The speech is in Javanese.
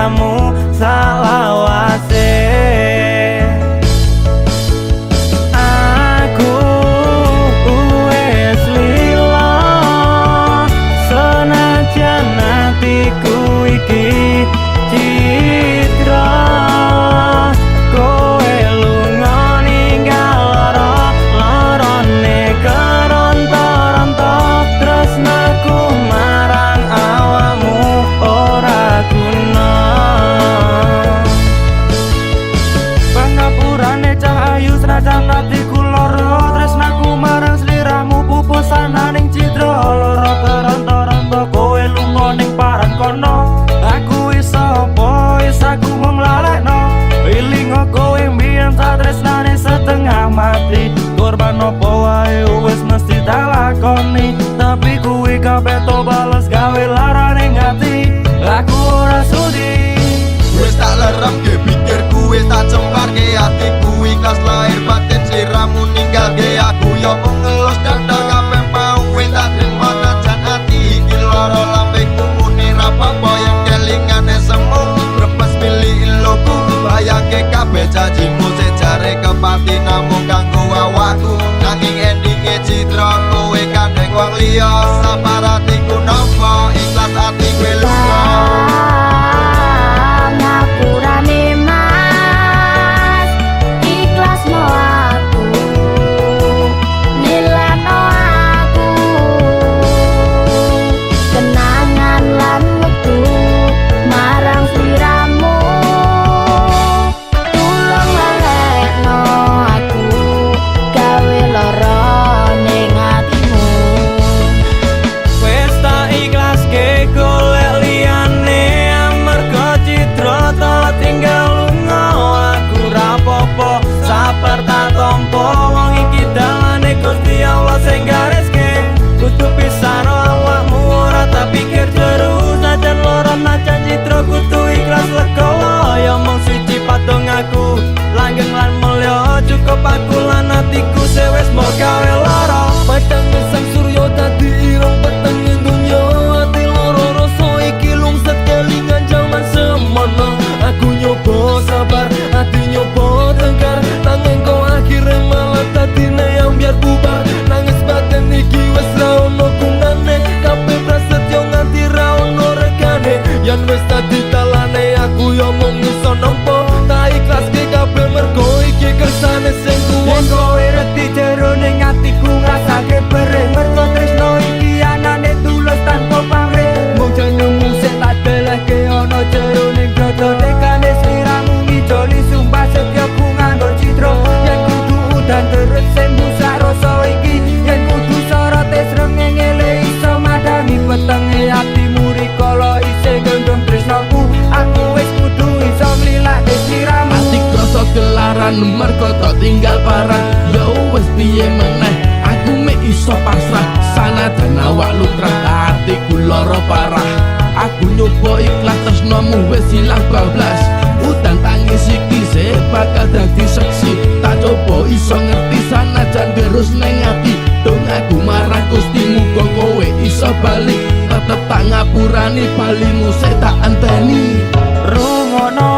sliramu salawase. Aku wis lila senajan atiku iki citra. Kowe lunga ninggal lorone keronto-ronto, tresnaku marang awamu ora guna. Pangapurane cahayu senajan atiku loro, tresnaku marang sliramu pupusan ning citra. Loro keronto-ronto kowe lunga ning paran kono, aku iso apa is aku mung lalekno. Ilingo kowe mbiyen satresnane setengah mati, korban apa wae wis mesti tak lakoni. Tapi kuwi kabeh to bales gawe larane ngati, aku ora sudi. Wis tak leremke pikirku, wis tak cemparke hatiku. Ikhlas lahir batin sliramu ninggalke aku, yo mung ngelus dada kabeh mau wis tak trimo. Najan ati iki lara lambengku muni ra apa-apa yen kelingane semu brebes milih iloku. Bayangke kabeh janjimu sejare kepati namung kanggo awakku, nanging endinge citra kowe kandeng wong liya. Sabar atiku nampa ikhlas ati kowe lunga. Langgeng lan mulya cukup aku lan atiku sewes mbok gawe lara. Padang sang surya dadi irung peteng dunya, ati loro rasa iki lungset kelingan jaman semono. Aku nyoba sabar, ati nyoba tengkar, nanging kok akhire malah dadine yang biar bubar. Nangis batin iki wis ra ono gunane, kabeh prasetyo nganti ra ono regane. Yen wis dadi dalane aku yo mung iso nampa, tak ikhlaske kabeh mergo iki kersane sing kuwasa. Kowe reti jero ning atiku ngrasake perih, mergo tresno iki anane tulus tanpa pamrih. Mung jenengmu sing tak delehke ana jero ning dada tekane sliramu ngijoli sumpah setyaku nganggo citra. Yen kudu udan terus sembusa rasa iki, yen kudu sorote srengenge le iso madani petenge atimu rikala isih gendong tresnaku. Aku wis kudu iso nglilake sliramu. Gelaran mergo tak tinggal parah, ya wis piye meneh aku mek iso pasrah. Sanajan awak lutrah atiku lara parah, aku nyoba ikhlas tresnamu wis ilang bablas. Udan tangis iki sik bakal dadi seksi, tak coba iso ngerti sanajan terus ning ati. Dong aku marang Gusti muga kowe iso balik, tetep tak ngapurani balimu sik tak enteni. Rungono